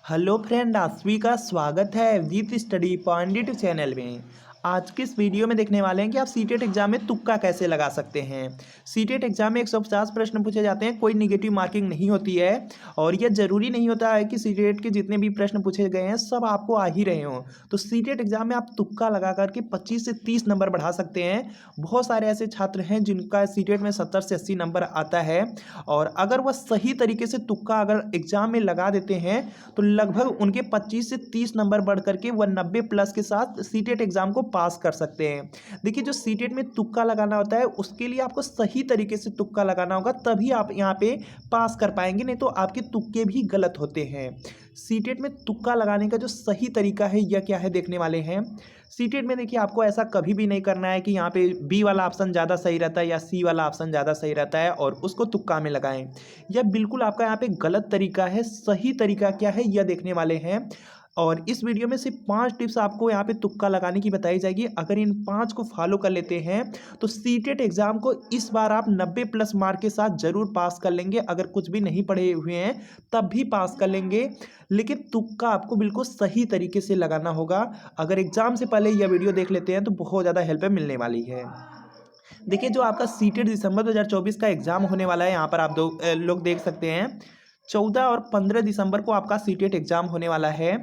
Hello friend, आप सभी का स्वागत है विद स्टडी पॉइंट चैनल में। आज की इस वीडियो में देखने वाले हैं कि आप सीटेट एग्जाम में तुक्का कैसे लगा सकते हैं। सीटेट एग्जाम में 150 प्रश्न पूछे जाते हैं, कोई निगेटिव मार्किंग नहीं होती है और यह जरूरी नहीं होता है कि सीटेट के जितने भी प्रश्न पूछे गए हैं सब आपको आ ही रहे हों। तो सीटेट एग्जाम में आप तुक्का लगा करके 25 से 30 नंबर बढ़ा सकते हैं। बहुत सारे ऐसे छात्र हैं जिनका सीटेट में 70 से 80 नंबर आता है और अगर वह सही तरीके से तुक्का अगर एग्जाम में लगा देते हैं तो लगभग उनके 25 से 30 नंबर बढ़ करके वह 90 प्लस के साथ सीटेट एग्जाम को पास कर सकते हैं। देखिए, जो सीटेट में तुक्का लगाना होता है उसके लिए आपको सही तरीके से तुक्का लगाना होगा, तभी आप यहाँ पे पास कर पाएंगे, नहीं तो आपके तुक्के भी गलत होते हैं। सीटेट में तुक्का लगाने का जो सही तरीका है यह क्या है देखने वाले हैं। सीटेट में देखिए, आपको ऐसा कभी भी नहीं करना है कि यहाँ पे बी वाला ऑप्शन ज़्यादा सही रहता है या सी वाला ऑप्शन ज़्यादा सही रहता है और उसको तुक्का में लगाएं। यह बिल्कुल आपका यहाँ पे गलत तरीका है। सही तरीका क्या है यह देखने वाले हैं और इस वीडियो में सिर्फ 5 टिप्स आपको यहाँ पे तुक्का लगाने की बताई जाएगी। अगर इन 5 को फॉलो कर लेते हैं तो सीटेट एग्जाम को इस बार आप 90 प्लस मार्क के साथ जरूर पास कर लेंगे। अगर कुछ भी नहीं पढ़े हुए हैं तब भी पास कर लेंगे, लेकिन तुक्का आपको बिल्कुल सही तरीके से लगाना होगा। अगर एग्जाम से पहले यह वीडियो देख लेते हैं तो बहुत ज़्यादा हेल्प मिलने वाली है। देखिए, जो आपका सीटेट दिसंबर 2024 का एग्जाम होने वाला है, यहाँ पर आप दो लोग देख सकते हैं 14 और 15 दिसंबर को आपका सीटेट एग्जाम होने वाला है।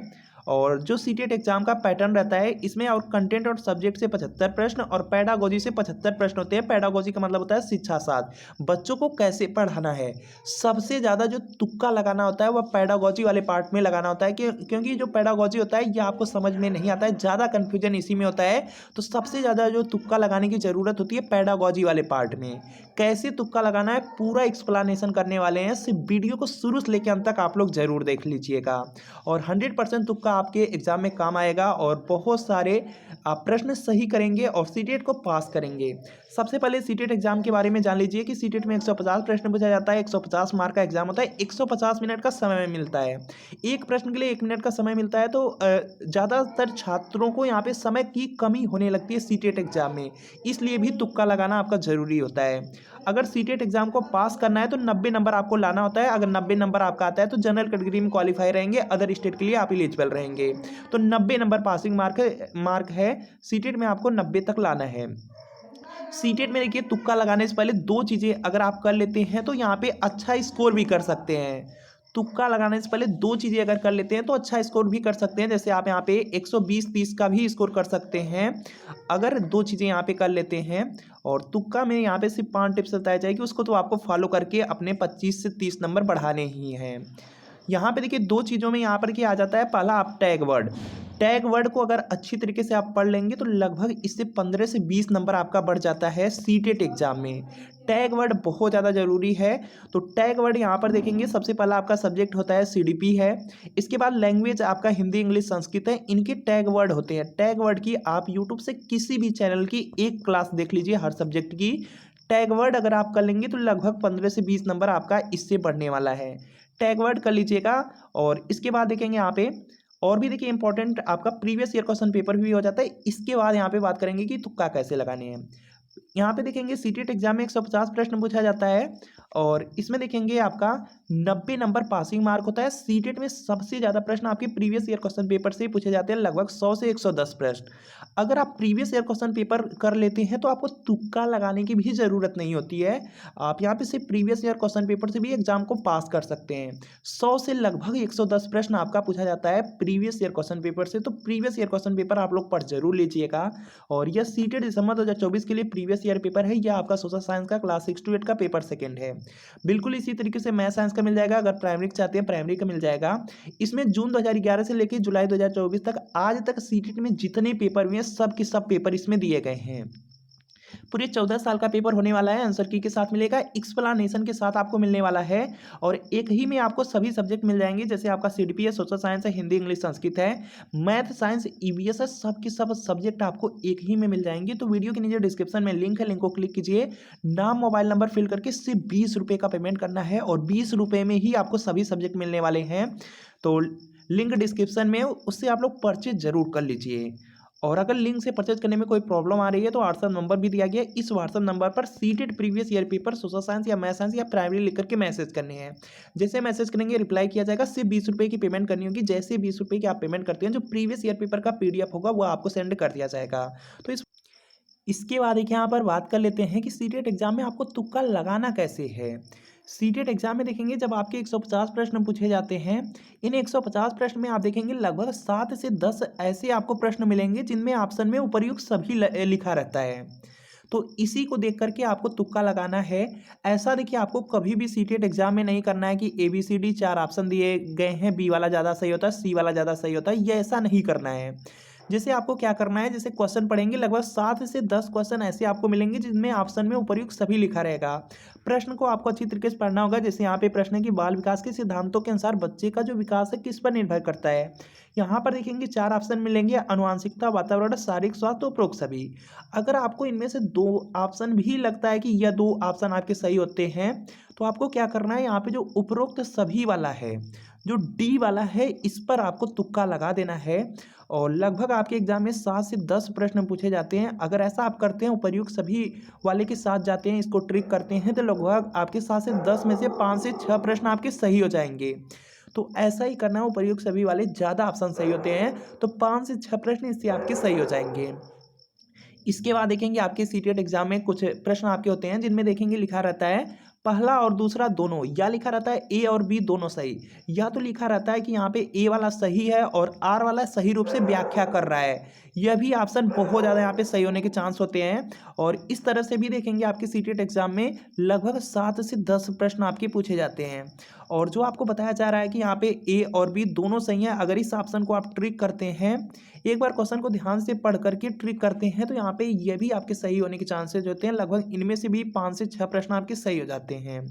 और जो सीटेट एग्जाम का पैटर्न रहता है इसमें और कंटेंट और सब्जेक्ट से 75 प्रश्न और पैडागोजी से 75 प्रश्न होते हैं। पैडागोजी का मतलब होता है शिक्षा शास्त्र, बच्चों को कैसे पढ़ाना है। सबसे ज़्यादा जो तुक्का लगाना होता है वह पैडागोजी वाले पार्ट में लगाना होता है क्योंकि जो पैडागोजी होता है यह आपको समझ में नहीं आता है, ज़्यादा कन्फ्यूजन इसी में होता है। तो सबसे ज़्यादा जो तुक्का लगाने की ज़रूरत होती है पैडागोजी वाले पार्ट में। कैसे तुक्का लगाना है पूरा एक्सप्लेनेशन करने वाले हैं, सिर्फ वीडियो को शुरू से लेकर अंत तक आप लोग जरूर देख लीजिएगा और 100% तुक्का आपके एग्जाम में काम आएगा और बहुत सारे आप प्रश्न सही करेंगे और सीटेट को पास करेंगे। सबसे पहले सीटेट एग्जाम के बारे में जान लीजिए कि सीटेट में 150 प्रश्न पूछा जाता है, 150 मार्क का एग्जाम होता है, 150 मिनट का समय मिलता है। एक प्रश्न के लिए 1 मिनट का समय मिलता है, तो ज़्यादातर छात्रों को यहाँ पे समय की कमी होने लगती है सीटेट एग्जाम में, इसलिए भी तुक्का लगाना आपका जरूरी होता है। अगर सीटेट एग्जाम को पास करना है तो 90 नंबर आपको लाना होता है। अगर 90 नंबर आपका आता है तो जनरल कैटेगरी में क्वालिफाई रहेंगे, अदर स्टेट के लिए आप एलिजिबल रहेंगे। तो 90 नंबर पासिंग मार्क है। सीटेट में आपको 90 तक लाना है। सीटेट में देखिए, तुक्का लगाने से पहले 2 चीज़ें अगर आप कर लेते हैं तो यहाँ पे अच्छा स्कोर भी कर सकते हैं। तुक्का लगाने से पहले 2 चीज़ें अगर कर लेते हैं तो अच्छा स्कोर भी कर सकते हैं। जैसे आप यहाँ पे 120-30 का भी स्कोर कर सकते हैं अगर 2 चीज़ें यहाँ पे कर लेते हैं। और तुक्का में यहाँ पे सिर्फ 5 टिप्स बताई जाएगी, उसको तो आपको फॉलो करके अपने 25 से 30 नंबर बढ़ाने ही हैं। यहाँ पे देखिए, 2 चीज़ों में यहाँ पर क्या आ जाता है। पहला, आप टैग वर्ड, टैग वर्ड को अगर अच्छी तरीके से आप पढ़ लेंगे तो लगभग इससे 15 से 20 नंबर आपका बढ़ जाता है सीटेट एग्जाम में। टैग वर्ड बहुत ज़्यादा जरूरी है। तो टैग वर्ड यहाँ पर देखेंगे, सबसे पहला आपका सब्जेक्ट होता है सीडीपी है। इसके बाद लैंग्वेज आपका हिंदी, इंग्लिश, संस्कृत है। इनके टैग वर्ड होते हैं। टैग वर्ड की आप यूट्यूब से किसी भी चैनल की एक क्लास देख लीजिए हर सब्जेक्ट की। टैग वर्ड अगर आप कर लेंगे तो लगभग 15 से 20 नंबर आपका इससे बढ़ने वाला है। टैग वर्ड कर लीजिएगा। और इसके बाद देखेंगे यहाँ पे और भी देखिए इंपॉर्टेंट आपका प्रीवियस ईयर क्वेश्चन पेपर भी हो जाता है। इसके बाद यहाँ पे बात करेंगे कि तुक्का कैसे लगाने हैं। यहाँ पे देखेंगे सीटेट एग्जाम में 150 प्रश्न पूछा जाता है और इसमें देखेंगे आपका 90 नंबर पासिंग मार्क होता है। सीटेट में सबसे ज़्यादा प्रश्न आपके प्रीवियस ईयर क्वेश्चन पेपर से पूछे जाते हैं, लगभग 100 से 110 प्रश्न। अगर आप प्रीवियस ईयर क्वेश्चन पेपर कर लेते हैं तो आपको तुक्का लगाने की भी ज़रूरत नहीं होती है। आप यहाँ पे सिर्फ प्रीवियस ईयर क्वेश्चन पेपर से भी एग्जाम को पास कर सकते हैं। 100 से लगभग 110 प्रश्न आपका पूछा जाता है प्रीवियस ईयर क्वेश्चन पेपर से। तो प्रीवियस ईयर क्वेश्चन पेपर आप लोग पढ़ जरूर लीजिएगा। और यह सीटेट दिसंबर 2024 के लिए प्रीवियस ईयर पेपर है। यह आपका सोशल साइंस का क्लास 6 to 8 का पेपर सेकंड है। बिल्कुल इसी तरीके से मैथ साइंस का मिल जाएगा। अगर प्राइमरी चाहते हैं प्राइमरी का मिल जाएगा। इसमें जून 2011 से लेकर जुलाई 2024 तक आज तक सीटेट में जितने पेपर हुए हैं सब के सब पेपर इसमें दिए गए हैं। पूरे 14 साल का पेपर होने वाला है। आंसर की के साथ मिलेगा, एक्सप्लेनेशन के साथ आपको मिलने वाला है और एक ही में आपको सभी सब्जेक्ट मिल जाएंगे। जैसे आपका सीडीपी है, सोशल साइंस है, हिंदी, इंग्लिश, संस्कृत है, मैथ, साइंस, ईवीएस है, सब के सब सब्जेक्ट आपको एक ही में मिल जाएंगे। तो वीडियो के नीचे डिस्क्रिप्शन में लिंक है, लिंक को क्लिक कीजिए। नाम, मोबाइल नंबर फिल करके सिर्फ 20 रुपये का पेमेंट करना है और 20 रुपये में ही आपको सभी सब्जेक्ट मिलने वाले हैं। तो लिंक डिस्क्रिप्शन में, उससे आप लोग परचेज जरूर कर लीजिए। और अगर लिंक से परचेज करने में कोई प्रॉब्लम आ रही है तो व्हाट्सअप नंबर भी दिया गया है। इस व्हाट्सअप नंबर पर CTET previous year paper social science या मैथ साइंस या प्राइमरी लिख करके मैसेज करने हैं। जैसे मैसेज करेंगे रिप्लाई किया जाएगा। सिर्फ 20 रुपये की पेमेंट करनी होगी। जैसे 20 रुपये की आप पेमेंट करते हैं जो प्रीवियस ईयर पेपर का PDF होगा वो आपको सेंड कर दिया जाएगा। तो इसके बाद देखिए यहाँ पर बात कर लेते हैं कि सीटेट एग्जाम में आपको तुक्का लगाना कैसे है। सीटेट एग्जाम में देखेंगे जब आपके 150 प्रश्न पूछे जाते हैं, इन 150 प्रश्न में आप देखेंगे लगभग 7 से 10 ऐसे आपको प्रश्न मिलेंगे जिनमें ऑप्शन में उपर्युक्त सभी लिखा रहता है। तो इसी को देख करके आपको तुक्का लगाना है। ऐसा देखिए आपको कभी भी सीटेट एग्जाम में नहीं करना है कि ABCD 4 ऑप्शन दिए गए हैं, B वाला ज़्यादा सही होता है, C वाला ज़्यादा सही होता है, ये ऐसा नहीं करना है। जैसे आपको क्या करना है, जैसे क्वेश्चन पढ़ेंगे लगभग 7 से 10 क्वेश्चन ऐसे आपको मिलेंगे जिनमें ऑप्शन में उपर्युक्त सभी लिखा रहेगा। प्रश्न को आपको अच्छी तरीके से पढ़ना होगा। जैसे यहाँ पे प्रश्न है कि बाल विकास के सिद्धांतों के अनुसार बच्चे का जो विकास है किस पर निर्भर करता है। यहाँ पर देखेंगे 4 ऑप्शन मिलेंगे, अनुवांशिकता, वातावरण, शारीरिक स्वास्थ्य, उपरोक्त सभी। अगर आपको इनमें से 2 ऑप्शन भी लगता है कि यह 2 ऑप्शन आपके सही होते हैं तो आपको क्या करना है, यहाँ पे जो उपरोक्त सभी वाला है, जो D वाला है, इस पर आपको तुक्का लगा देना है। और लगभग आपके एग्जाम में 7 से 10 प्रश्न पूछे जाते हैं। अगर ऐसा आप करते हैं, उपर्युक्त सभी वाले के साथ जाते हैं, इसको ट्रिक करते हैं, तो लगभग आपके 7 से 10 में से 5 से 6 प्रश्न आपके सही हो जाएंगे। तो ऐसा ही करना है, उपर्युक्त सभी वाले ज़्यादा ऑप्शन सही होते हैं तो 5 से 6 प्रश्न इससे आपके सही हो जाएंगे। इसके बाद देखेंगे आपके सीटेट एग्जाम में कुछ प्रश्न आपके होते हैं जिनमें देखेंगे लिखा रहता है पहला और दूसरा दोनों, या लिखा रहता है A और B दोनों सही, या तो लिखा रहता है कि यहाँ पे A वाला सही है और R वाला सही रूप से व्याख्या कर रहा है। यह भी ऑप्शन बहुत ज़्यादा यहाँ पे सही होने के चांस होते हैं। और इस तरह से भी देखेंगे आपके सीटेट एग्जाम में लगभग 7 से 10 प्रश्न आपके पूछे जाते हैं। और जो आपको बताया जा रहा है कि यहाँ पे A और B दोनों सही हैं, अगर इस ऑप्शन को आप ट्रिक करते हैं, एक बार क्वेश्चन को ध्यान से पढ़ करके ट्रिक करते हैं, तो यहाँ पे ये भी आपके सही होने के चांसेस होते हैं। लगभग इनमें से भी 5 से 6 प्रश्न आपके सही हो जाते हैं।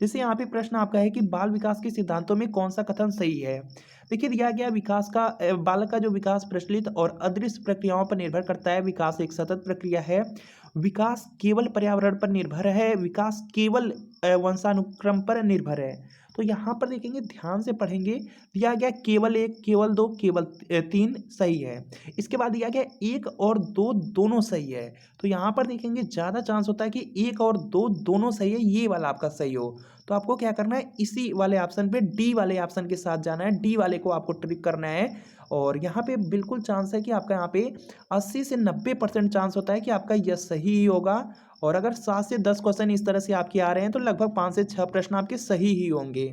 जैसे यहाँ पे प्रश्न आपका है कि बाल विकास के सिद्धांतों में कौन सा कथन सही है। देखिए दिया गया विकास का बालक का जो विकास प्रचलित और अदृश्य प्रक्रियाओं पर निर्भर करता है। विकास एक सतत प्रक्रिया है। विकास केवल पर्यावरण पर निर्भर है। विकास केवल वंशानुक्रम पर निर्भर है। तो यहाँ पर देखेंगे ध्यान से पढ़ेंगे, दिया गया केवल 1, केवल 2, केवल 3 सही है। इसके बाद दिया गया 1 और 2 दोनों सही है। तो यहाँ पर देखेंगे ज़्यादा चांस होता है कि 1 और 2 दोनों सही है, ये वाला आपका सही हो। तो आपको क्या करना है, इसी वाले ऑप्शन पे D वाले ऑप्शन के साथ जाना है। D वाले को आपको ट्रिक करना है। और यहाँ पे बिल्कुल चांस है कि आपका यहाँ पे 80 से 90% चांस होता है कि आपका यह सही ही होगा। और अगर 7 से 10 क्वेश्चन इस तरह से आपके आ रहे हैं तो लगभग 5 से 6 प्रश्न आपके सही ही होंगे।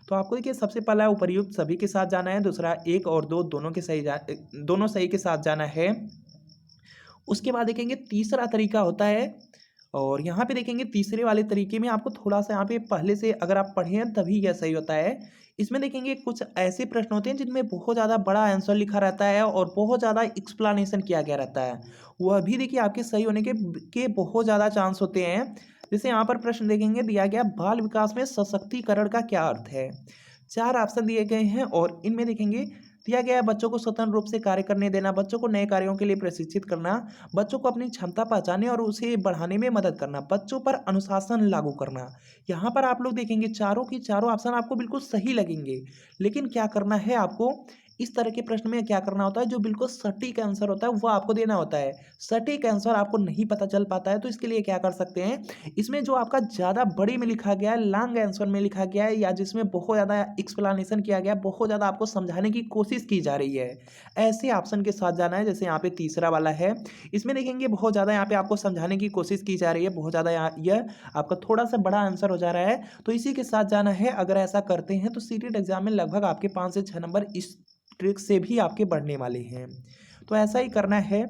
तो आपको देखिए सबसे पहला उपर्युक्त सभी के साथ जाना है, दूसरा 1 और 2 दोनों सही के साथ जाना है। उसके बाद देखेंगे तीसरा तरीका होता है, और यहाँ पे देखेंगे तीसरे वाले तरीके में आपको थोड़ा सा यहाँ पे पहले से अगर आप पढ़े हैं तभी यह सही होता है। इसमें देखेंगे कुछ ऐसे प्रश्न होते हैं जिनमें बहुत ज़्यादा बड़ा आंसर लिखा रहता है और बहुत ज़्यादा एक्सप्लेनेशन किया गया रहता है। वह भी देखिए आपके सही होने के बहुत ज़्यादा चांस होते हैं। जैसे यहाँ पर प्रश्न देखेंगे, दिया गया बाल विकास में सशक्तिकरण का क्या अर्थ है। 4 ऑप्शन दिए गए हैं और इनमें देखेंगे दिया गया है बच्चों को स्वतंत्र रूप से कार्य करने देना, बच्चों को नए कार्यों के लिए प्रशिक्षित करना, बच्चों को अपनी क्षमता पहचाने और उसे बढ़ाने में मदद करना, बच्चों पर अनुशासन लागू करना। यहाँ पर आप लोग देखेंगे चारों की चारों ऑप्शन आपको बिल्कुल सही लगेंगे, लेकिन क्या करना है आपको, इस तरह के प्रश्न में क्या करना होता है, जो बिल्कुल सटीक आंसर होता है वो आपको देना होता है। सटीक आंसर आपको नहीं पता चल पाता है तो इसके लिए क्या कर सकते हैं, इसमें जो आपका ज़्यादा बड़ी में लिखा गया है, लॉन्ग आंसर में लिखा गया है, या जिसमें बहुत ज़्यादा एक्सप्लेनेशन किया गया है, बहुत ज़्यादा आपको समझाने की कोशिश की जा रही है, ऐसे ऑप्शन के साथ जाना है। जैसे यहाँ पे तीसरा वाला है, इसमें देखेंगे बहुत ज़्यादा यहाँ पे आपको समझाने की कोशिश की जा रही है, बहुत ज़्यादा यह आपका थोड़ा सा बड़ा आंसर हो जा रहा है, तो इसी के साथ जाना है। अगर ऐसा करते हैं तो सीटेट एग्जाम में लगभग आपके 5 से 6 नंबर इस ट्रिक से भी आपके बढ़ने वाले हैं। तो ऐसा ही करना है।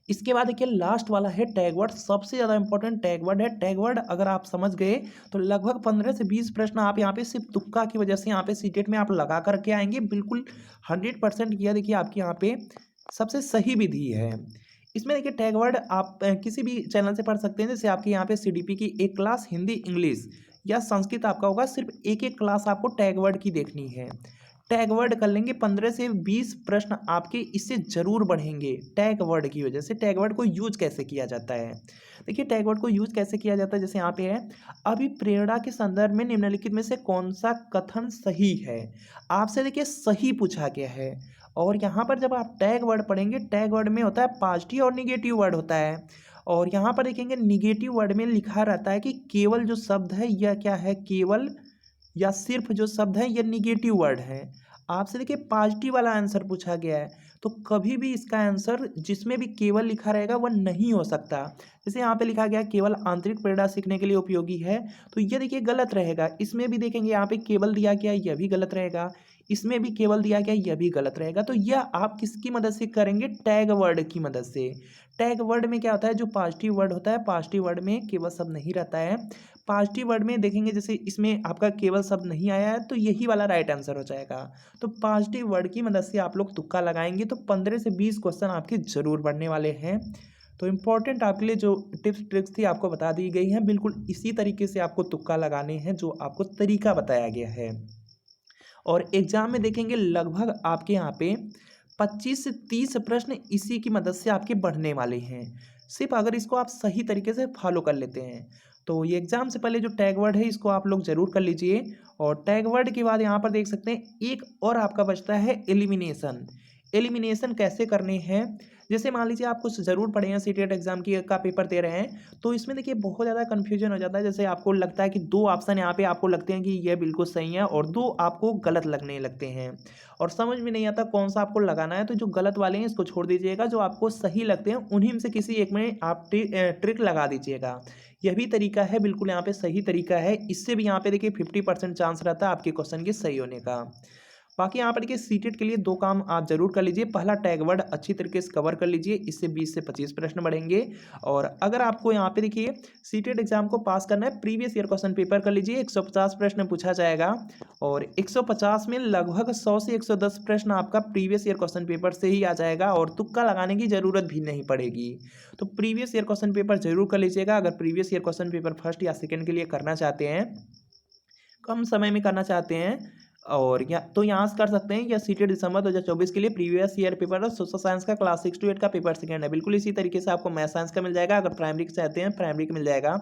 इसके बाद देखिए लास्ट वाला है टैग वर्ड, सबसे ज़्यादा इंपॉर्टेंट टैग वर्ड है। टैग वर्ड अगर आप समझ गए तो लगभग 15 से 20 प्रश्न आप यहाँ पे सिर्फ तुक्का की वजह से यहाँ पे सीटेट में आप लगा करके आएंगे। बिल्कुल 100% किया देखिए आपके यहाँ पे सबसे सही विधि है। इसमें देखिए टैग वर्ड आप किसी भी चैनल से पढ़ सकते हैं। जैसे आपके यहाँ पे CDP की एक क्लास हिंदी, इंग्लिश या संस्कृत आपका होगा, सिर्फ एक एक क्लास आपको टैग वर्ड की देखनी है। टैग वर्ड कर लेंगे, 15 से 20 प्रश्न आपके इससे जरूर बढ़ेंगे टैग वर्ड की वजह से। टैग वर्ड को यूज कैसे किया जाता है, देखिए टैग वर्ड को यूज कैसे किया जाता है। जैसे यहाँ पे है, अभिप्रेरणा के संदर्भ में निम्नलिखित में से कौन सा कथन सही है। आपसे देखिए सही पूछा गया है और यहाँ पर जब आप टैग वर्ड पढ़ेंगे, टैग वर्ड में होता है पॉजिटिव और निगेटिव वर्ड होता है। और यहाँ पर देखेंगे निगेटिव वर्ड में लिखा रहता है कि केवल जो शब्द है यह क्या है, केवल या सिर्फ जो शब्द है यह निगेटिव वर्ड है। आपसे देखिए पॉजिटिव वाला आंसर पूछा गया है, तो कभी भी इसका आंसर जिसमें भी केवल लिखा रहेगा वह नहीं हो सकता। जैसे यहाँ पे लिखा गया केवल आंतरिक प्रेरणा सीखने के लिए उपयोगी है, तो यह देखिए गलत रहेगा। इसमें भी देखेंगे यहाँ पे केवल दिया गया, यह भी गलत रहेगा। इसमें भी केवल दिया गया, यह भी गलत रहेगा। तो यह आप किसकी मदद से करेंगे, टैग वर्ड की मदद से। टैग वर्ड में क्या होता है, जो पॉजिटिव वर्ड होता है, पॉजिटिव वर्ड में केवल शब्द नहीं रहता है। पॉजिटिव वर्ड में देखेंगे जैसे इसमें आपका केवल शब्द नहीं आया है, तो यही वाला राइट आंसर हो जाएगा। तो पॉजिटिव वर्ड की मदद से आप लोग तुक्का लगाएंगे तो 15 से 20 क्वेश्चन आपके जरूर बढ़ने वाले हैं। तो इम्पोर्टेंट आपके लिए जो टिप्स ट्रिक्स थी आपको बता दी गई हैं, बिल्कुल इसी तरीके से आपको तुक्का लगाने हैं जो आपको तरीका बताया गया है। और एग्जाम में देखेंगे लगभग आपके यहाँ पे 25 से 30 प्रश्न इसी की मदद से आपके बढ़ने वाले हैं, सिर्फ अगर इसको आप सही तरीके से फॉलो कर लेते हैं। तो ये एग्जाम से पहले जो टैग वर्ड है इसको आप लोग जरूर कर लीजिए। और टैग वर्ड के बाद यहाँ पर देख सकते हैं एक और आपका बचता है एलिमिनेशन। एलिमिनेशन कैसे करने हैं, जैसे मान लीजिए आप कुछ ज़रूर पढ़े हैं, सीटेट एग्जाम की का पेपर दे रहे हैं, तो इसमें देखिए बहुत ज़्यादा कन्फ्यूजन हो जाता है। जैसे आपको लगता है कि 2 ऑप्शन यहाँ पे आपको लगते हैं कि ये बिल्कुल सही है और 2 आपको गलत लगने लगते हैं और समझ में नहीं आता कौन सा आपको लगाना है। तो जो गलत वाले हैं इसको छोड़ दीजिएगा, जो आपको सही लगते हैं उन्हीं में से किसी एक में आप ट्रिक लगा दीजिएगा। यह भी तरीका है, बिल्कुल यहाँ पे सही तरीका है। इससे भी यहाँ पे देखिए 50% चांस रहता है आपके क्वेश्चन के सही होने का। बाकी यहाँ पर देखिए सीटेट के लिए 2 काम आप जरूर कर लीजिए। पहला टैग वर्ड अच्छी तरीके से कवर कर लीजिए, इससे 20 से 25 प्रश्न बढ़ेंगे। और अगर आपको यहाँ पे देखिए सीटेट एग्जाम को पास करना है, प्रीवियस ईयर क्वेश्चन पेपर कर लीजिए। 150 प्रश्न पूछा जाएगा और 150 में लगभग 100 से 110 प्रश्न आपका प्रीवियस ईयर क्वेश्चन पेपर से ही आ जाएगा और तुक्का लगाने की जरूरत भी नहीं पड़ेगी। तो प्रीवियस ईयर क्वेश्चन पेपर जरूर कर लीजिएगा अगर previous year question paper first या सेकेंड के लिए करना चाहते हैं, कम समय में करना चाहते हैं। और यहाँ से कर सकते हैं या सीटेट दिसंबर 2024 के लिए प्रीवियस ईयर पेपर और सोशल साइंस का क्लास 6 to 8 का पेपर सेकेंड है। बिल्कुल इसी तरीके से आपको मैथ साइंस का मिल जाएगा। अगर प्राइमरी के चाहते हैं प्राइमरी का मिल जाएगा।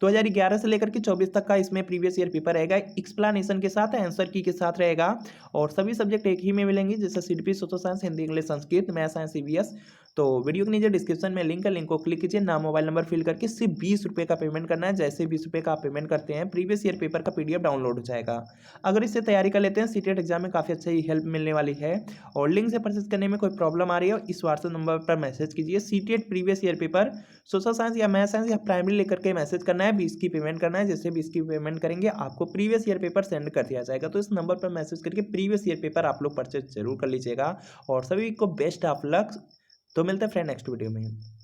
2011 से लेकर के 24 तक का इसमें प्रीवियस ईयर पेपर रहेगा, एक्सप्लेनेशन के साथ, आंसर की के साथ रहेगा और सभी सब्जेक्ट एक ही में मिलेंगे, जैसे CDP, social science, Hindi, English, Sanskrit, math science, EVS. तो वीडियो के नीचे डिस्क्रिप्शन में लिंक है, लिंक को क्लिक कीजिए, नाम मोबाइल नंबर फिल करके सिर्फ 20 रुपये का पेमेंट करना है। जैसे 20 रुपये का आप पेमेंट करते हैं प्रीवियस ईयर पेपर का PDF डाउनलोड हो जाएगा। अगर इससे तैयारी कर लेते हैं सीटेट एग्जाम में काफ़ी अच्छी हेल्प मिलने वाली है। और लिंक से परचेज करने में कोई प्रॉब्लम आ रही है इस व्हाट्सएप नंबर पर मैसेज कीजिए। CTET previous year paper social science या मैथ साइंस या प्राइमरी लेकर के मैसेज करना है, 20 की पेमेंट करना है। जैसे 20 की पेमेंट करेंगे आपको प्रीवियस ईयर पेपर सेंड कर दिया जाएगा। तो इस नंबर पर मैसेज करके प्रीवियस ईयर पेपर आप लोग परचेज जरूर कर लीजिएगा और सभी को बेस्ट ऑफ लक। तो मिलते हैं फ्रेंड नेक्स्ट वीडियो में।